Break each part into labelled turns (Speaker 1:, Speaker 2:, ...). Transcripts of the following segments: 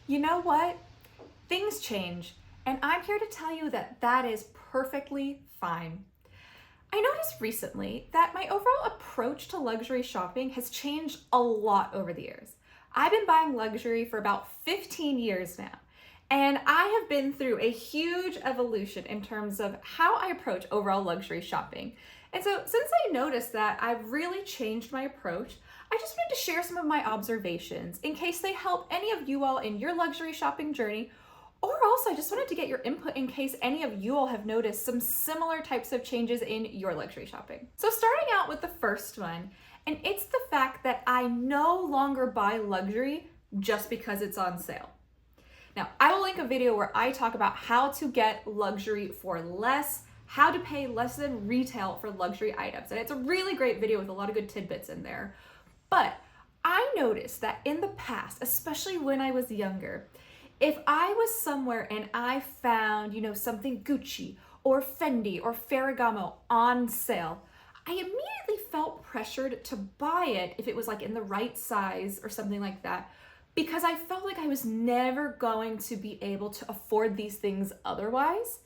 Speaker 1: You know what? Things change, and I'm here to tell you that that is perfectly fine. I noticed recently that my overall approach to luxury shopping has changed a lot over the years. I've been buying luxury for about 15 years now, and I have been through a huge evolution in terms of how I approach overall luxury shopping. And so, since I noticed that I've really changed my approach, I just wanted to share some of my observations in case they help any of you all in your luxury shopping journey. Or also, I just wanted to get your input in case any of you all have noticed some similar types of changes in your luxury shopping. So, starting out with the first one, and it's the fact that I no longer buy luxury just because it's on sale. Now, I will link a video where I talk about how to get luxury for less, how to pay less than retail for luxury items. And it's a really great video with a lot of good tidbits in there. But I noticed that in the past, especially when I was younger, if I was somewhere and I found, something Gucci or Fendi or Ferragamo on sale, I immediately felt pressured to buy it if it was like in the right size or something like that, because I felt like I was never going to be able to afford these things otherwise.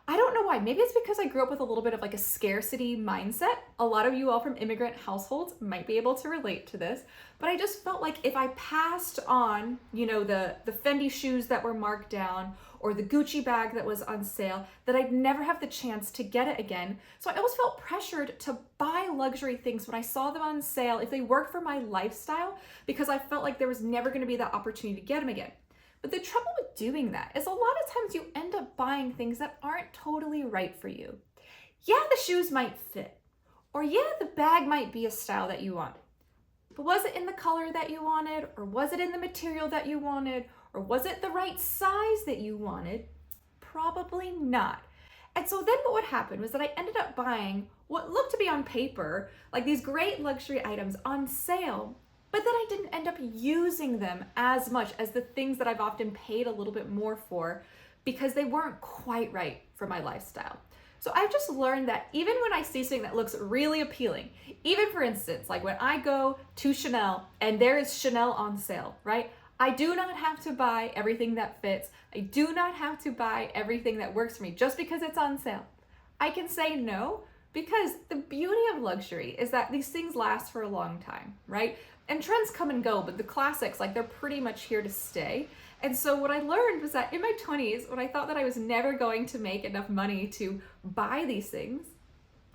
Speaker 1: I don't know why. Maybe it's because I grew up with a little bit of like a scarcity mindset. A lot of you all from immigrant households might be able to relate to this, but I just felt like if I passed on, the Fendi shoes that were marked down or the Gucci bag that was on sale, that I'd never have the chance to get it again. So I always felt pressured to buy luxury things when I saw them on sale if they worked for my lifestyle, because I felt like there was never going to be that opportunity to get them again. But the trouble with doing that is a lot of times you end up buying things that aren't totally right for you. Yeah, the shoes might fit, or yeah, the bag might be a style that you want. But was it in the color that you wanted, or was it in the material that you wanted, or was it the right size that you wanted? Probably not. And so then what would happen was that I ended up buying what looked to be on paper like these great luxury items on sale, but then I didn't end up using them as much as the things that I've often paid a little bit more for, because they weren't quite right for my lifestyle. So I've just learned that even when I see something that looks really appealing, even for instance, like when I go to Chanel and there is Chanel on sale, right? I do not have to buy everything that fits. I do not have to buy everything that works for me just because it's on sale. I can say no, because the beauty of luxury is that these things last for a long time, right? And trends come and go, but the classics, they're pretty much here to stay. And so what I learned was that in my 20s, when I thought that I was never going to make enough money to buy these things,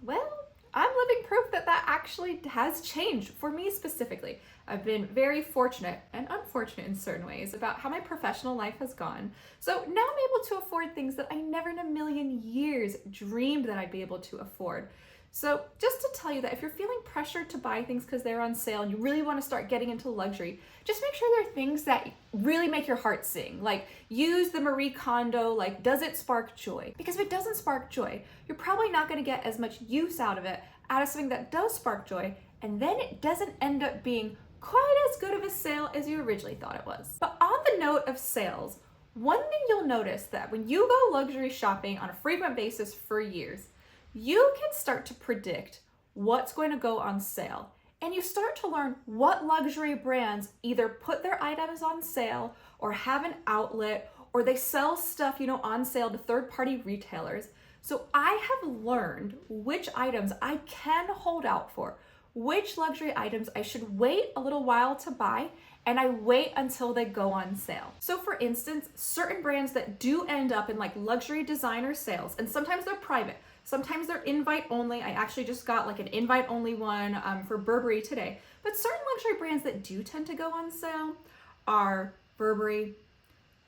Speaker 1: well, I'm living proof that that actually has changed for me specifically. I've been very fortunate and unfortunate in certain ways about how my professional life has gone. So now I'm able to afford things that I never in a million years dreamed that I'd be able to afford. So just to tell you that if you're feeling pressured to buy things because they're on sale and you really want to start getting into luxury, just make sure they're things that really make your heart sing. Like, use the Marie Kondo, does it spark joy? Because if it doesn't spark joy, you're probably not going to get as much use out of it as something that does spark joy, and then it doesn't end up being quite as good of a sale as you originally thought it was. But on the note of sales, one thing you'll notice that when you go luxury shopping on a frequent basis for years, you can start to predict what's going to go on sale. And you start to learn what luxury brands either put their items on sale or have an outlet, or they sell stuff, on sale to third-party retailers. So I have learned which items I can hold out for, which luxury items I should wait a little while to buy, and I wait until they go on sale. So for instance, certain brands that do end up in luxury designer sales, and sometimes they're private, sometimes they're invite only. I actually just got an invite only one for Burberry today. But certain luxury brands that do tend to go on sale are Burberry,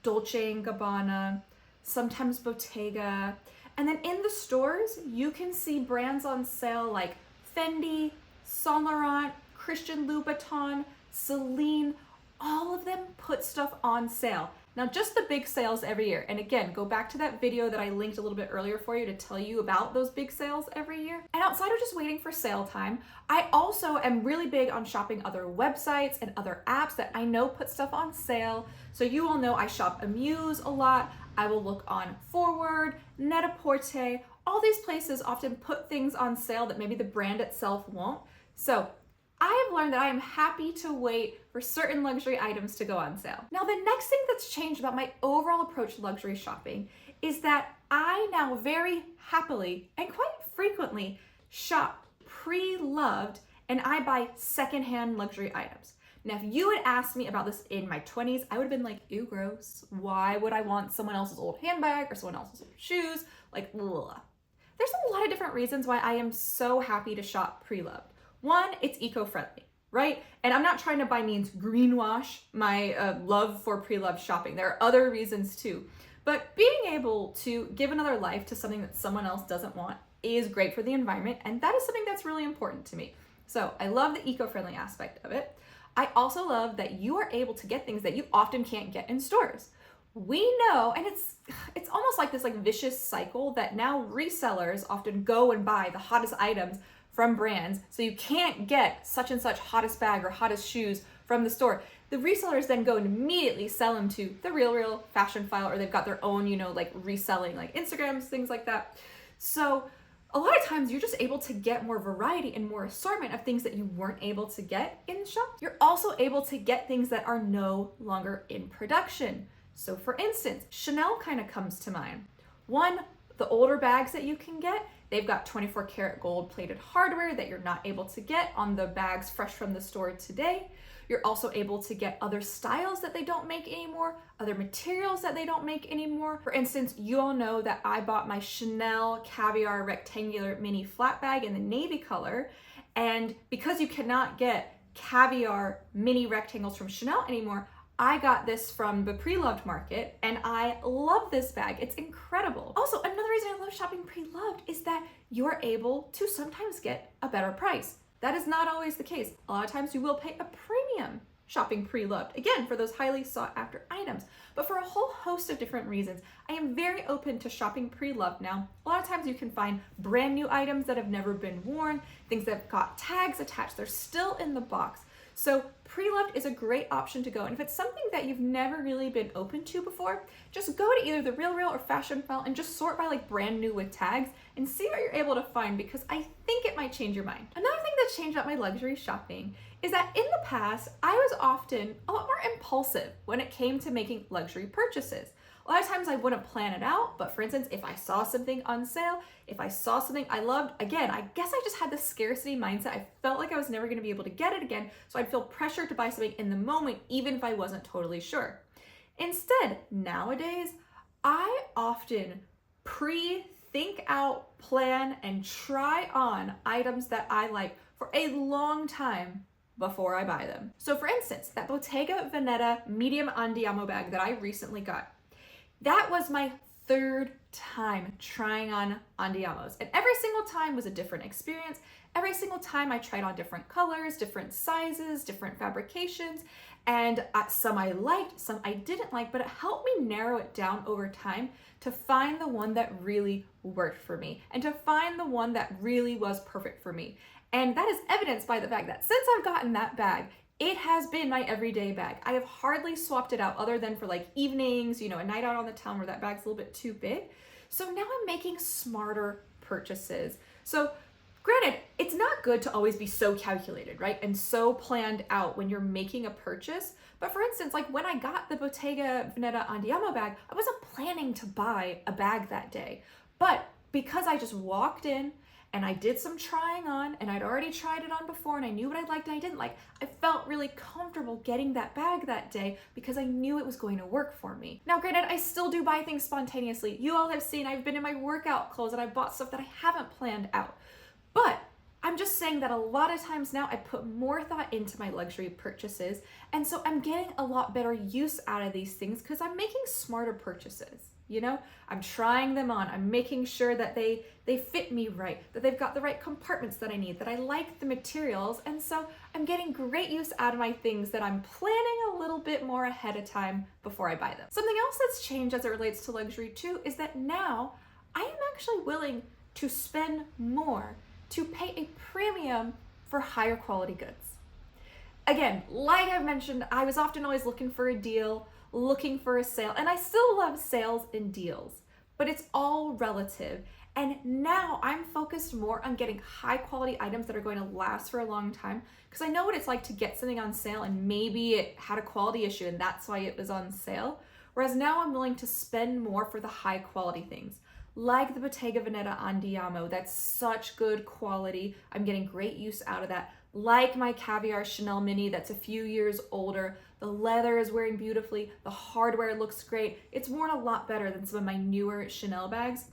Speaker 1: Dolce & Gabbana, sometimes Bottega. And then in the stores, you can see brands on sale like Fendi, Saint Laurent, Christian Louboutin, Celine. All of them put stuff on sale. Now, just the big sales every year. And again, go back to that video that I linked a little bit earlier for you to tell you about those big sales every year. And outside of just waiting for sale time, I also am really big on shopping other websites and other apps that I know put stuff on sale. So you all know I shop Amuse a lot. I will look on Forward, Net-a-Porter. All these places often put things on sale that maybe the brand itself won't. So I have learned that I am happy to wait for certain luxury items to go on sale. Now, the next thing that's changed about my overall approach to luxury shopping is that I now very happily and quite frequently shop pre-loved, and I buy secondhand luxury items. Now, if you had asked me about this in my 20s, I would have been like, ew, gross. Why would I want someone else's old handbag or someone else's old shoes? Like, ugh. There's a lot of different reasons why I am so happy to shop pre-loved. One, it's eco-friendly, right? And I'm not trying to by means greenwash my love for pre-loved shopping. There are other reasons too. But being able to give another life to something that someone else doesn't want is great for the environment, and that is something that's really important to me. So I love the eco-friendly aspect of it. I also love that you are able to get things that you often can't get in stores. We know, and it's almost like this like vicious cycle that now resellers often go and buy the hottest items from brands, so you can't get such and such hottest bag or hottest shoes from the store. The resellers then go and immediately sell them to the Real, Fashion File, or they've got their own, like reselling, like Instagrams, things like that. So a lot of times you're just able to get more variety and more assortment of things that you weren't able to get in the shop. You're also able to get things that are no longer in production. So for instance, Chanel kind of comes to mind. One, the older bags that you can get, they've got 24 karat gold plated hardware that you're not able to get on the bags fresh from the store today. You're also able to get other styles that they don't make anymore, other materials that they don't make anymore. For instance, you all know that I bought my Chanel Caviar rectangular mini flat bag in the navy color. And because you cannot get Caviar mini rectangles from Chanel anymore, I got this from the pre-loved market, and I love this bag. It's incredible. Also, another reason I love shopping pre-loved is that you're able to sometimes get a better price. That is not always the case. A lot of times you will pay a premium shopping pre-loved, again, for those highly sought after items. But for a whole host of different reasons, I am very open to shopping pre-loved now. A lot of times you can find brand new items that have never been worn, things that have got tags attached, they're still in the box. So pre-loved is a great option to go. And if it's something that you've never really been open to before, just go to either the Real or Fashion File and just sort by like brand new with tags and see what you're able to find, because I think it might change your mind. Another thing that's changed about my luxury shopping is that in the past, I was often a lot more impulsive when it came to making luxury purchases. A lot of times I wouldn't plan it out, but for instance, if I saw something on sale, if I saw something I loved, again, I guess I just had this scarcity mindset. I felt like I was never gonna be able to get it again, so I'd feel pressure to buy something in the moment, even if I wasn't totally sure. Instead, nowadays, I often think out, plan, and try on items that I like for a long time before I buy them. So for instance, that Bottega Veneta medium andiamo bag that I recently got, that was my third time trying on andiamos, and every single time was a different experience. Every single time I tried on different colors, different sizes, different fabrications, and some I liked, some I didn't like, but it helped me narrow it down over time to find the one that really worked for me and to find the one that really was perfect for me. And that is evidenced by the fact that since I've gotten that bag, it has been my everyday bag. I have hardly swapped it out other than for like evenings, a night out on the town where that bag's a little bit too big. So now I'm making smarter purchases. So granted, it's not good to always be so calculated, right? And so planned out when you're making a purchase. But for instance, like when I got the Bottega Veneta Andiamo bag, I wasn't planning to buy a bag that day. But because I just walked in, and I did some trying on, and I'd already tried it on before, and I knew what I liked and I didn't like, I felt really comfortable getting that bag that day because I knew it was going to work for me. Now, granted, I still do buy things spontaneously. You all have seen I've been in my workout clothes and I bought stuff that I haven't planned out. But I'm just saying that a lot of times now I put more thought into my luxury purchases, and so I'm getting a lot better use out of these things because I'm making smarter purchases. I'm trying them on. I'm making sure that they fit me right, that they've got the right compartments that I need, that I like the materials, and so I'm getting great use out of my things that I'm planning a little bit more ahead of time before I buy them. Something else that's changed as it relates to luxury too is that now I am actually willing to spend more, to pay a premium for higher quality goods. Again, like I've mentioned, I was often always looking for a deal, looking for a sale, and I still love sales and deals. but it's all relative. And now I'm focused more on getting high quality items that are going to last for a long time, because I know what it's like to get something on sale and maybe it had a quality issue and that's why it was on sale. Whereas now I'm willing to spend more for the high quality things, like the Bottega Veneta Andiamo. That's such good quality. I'm getting great use out of that. Like my Caviar Chanel Mini that's a few years older. The leather is wearing beautifully. The hardware looks great. It's worn a lot better than some of my newer Chanel bags.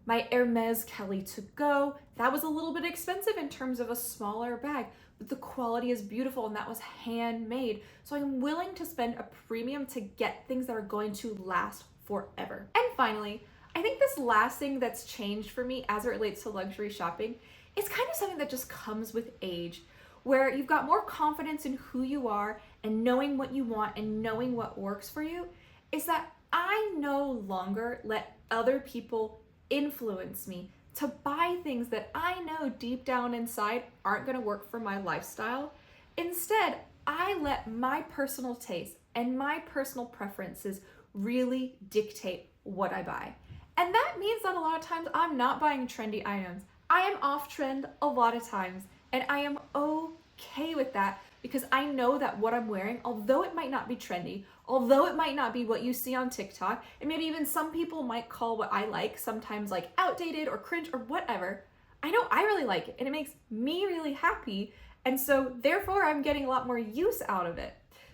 Speaker 1: My Hermes Kelly To Go, that was a little bit expensive in terms of a smaller bag, but the quality is beautiful and that was handmade. So I'm willing to spend a premium to get things that are going to last forever. And finally, I think this last thing that's changed for me as it relates to luxury shopping is kind of something that just comes with age, where you've got more confidence in who you are and knowing what you want and knowing what works for you, is that I no longer let other people influence me to buy things that I know deep down inside aren't going to work for my lifestyle. Instead, I let my personal taste and my personal preferences really dictate what I buy. And that means that a lot of times I'm not buying trendy items. I am off trend a lot of times, and I am okay with that, because I know that what I'm wearing, although it might not be trendy, although it might not be what you see on TikTok, and maybe even some people might call what I like sometimes like outdated or cringe or whatever, I know I really like it and it makes me really happy. And so therefore I'm getting a lot more use out of it.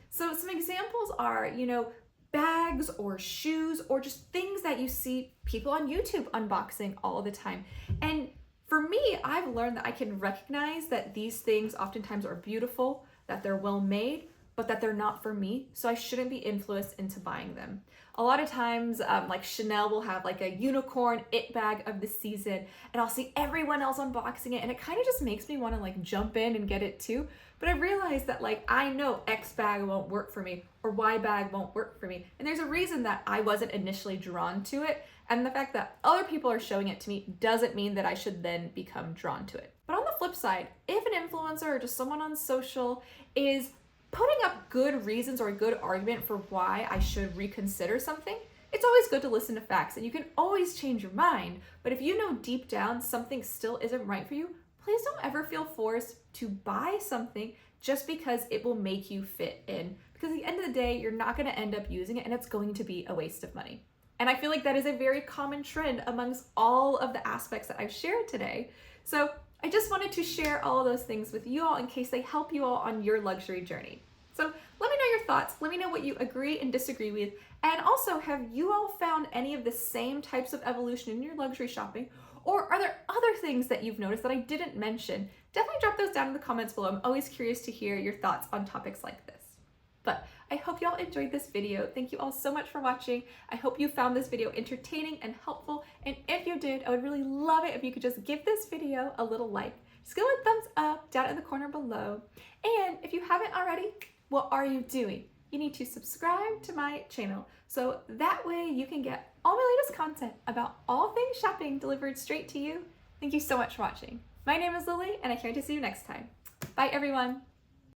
Speaker 1: So some examples are, bags or shoes or just things that you see people on YouTube unboxing all the time. And for me, I've learned that I can recognize that these things oftentimes are beautiful, that they're well made, but that they're not for me, so I shouldn't be influenced into buying them. A lot of times, like Chanel will have like a unicorn it bag of the season, and I'll see everyone else unboxing it, and it kind of just makes me want to like jump in and get it too. But I realized that like I know X bag won't work for me, or Y bag won't work for me, and there's a reason that I wasn't initially drawn to it, and the fact that other people are showing it to me doesn't mean that I should then become drawn to it. But on the flip side, if an influencer or just someone on social is putting up good reasons or a good argument for why I should reconsider something, it's always good to listen to facts, and you can always change your mind. But if you know deep down something still isn't right for you, please don't ever feel forced to buy something just because it will make you fit in. Because at the end of the day, you're not going to end up using it, and it's going to be a waste of money. And I feel like that is a very common trend amongst all of the aspects that I've shared today. So I just wanted to share all of those things with you all in case they help you all on your luxury journey. So let me know your thoughts. Let me know what you agree and disagree with. And also, have you all found any of the same types of evolution in your luxury shopping? Or are there other things that you've noticed that I didn't mention? Definitely drop those down in the comments below. I'm always curious to hear your thoughts on topics like this. But I hope y'all enjoyed this video. Thank you all so much for watching. I hope you found this video entertaining and helpful. And if you did, I would really love it if you could just give this video a little like. Just give it a thumbs up down in the corner below. And if you haven't already, what are you doing? You need to subscribe to my channel so that way you can get all my latest content about all things shopping delivered straight to you. Thank you so much for watching. My name is Lily, and I can't wait to see you next time. Bye, everyone.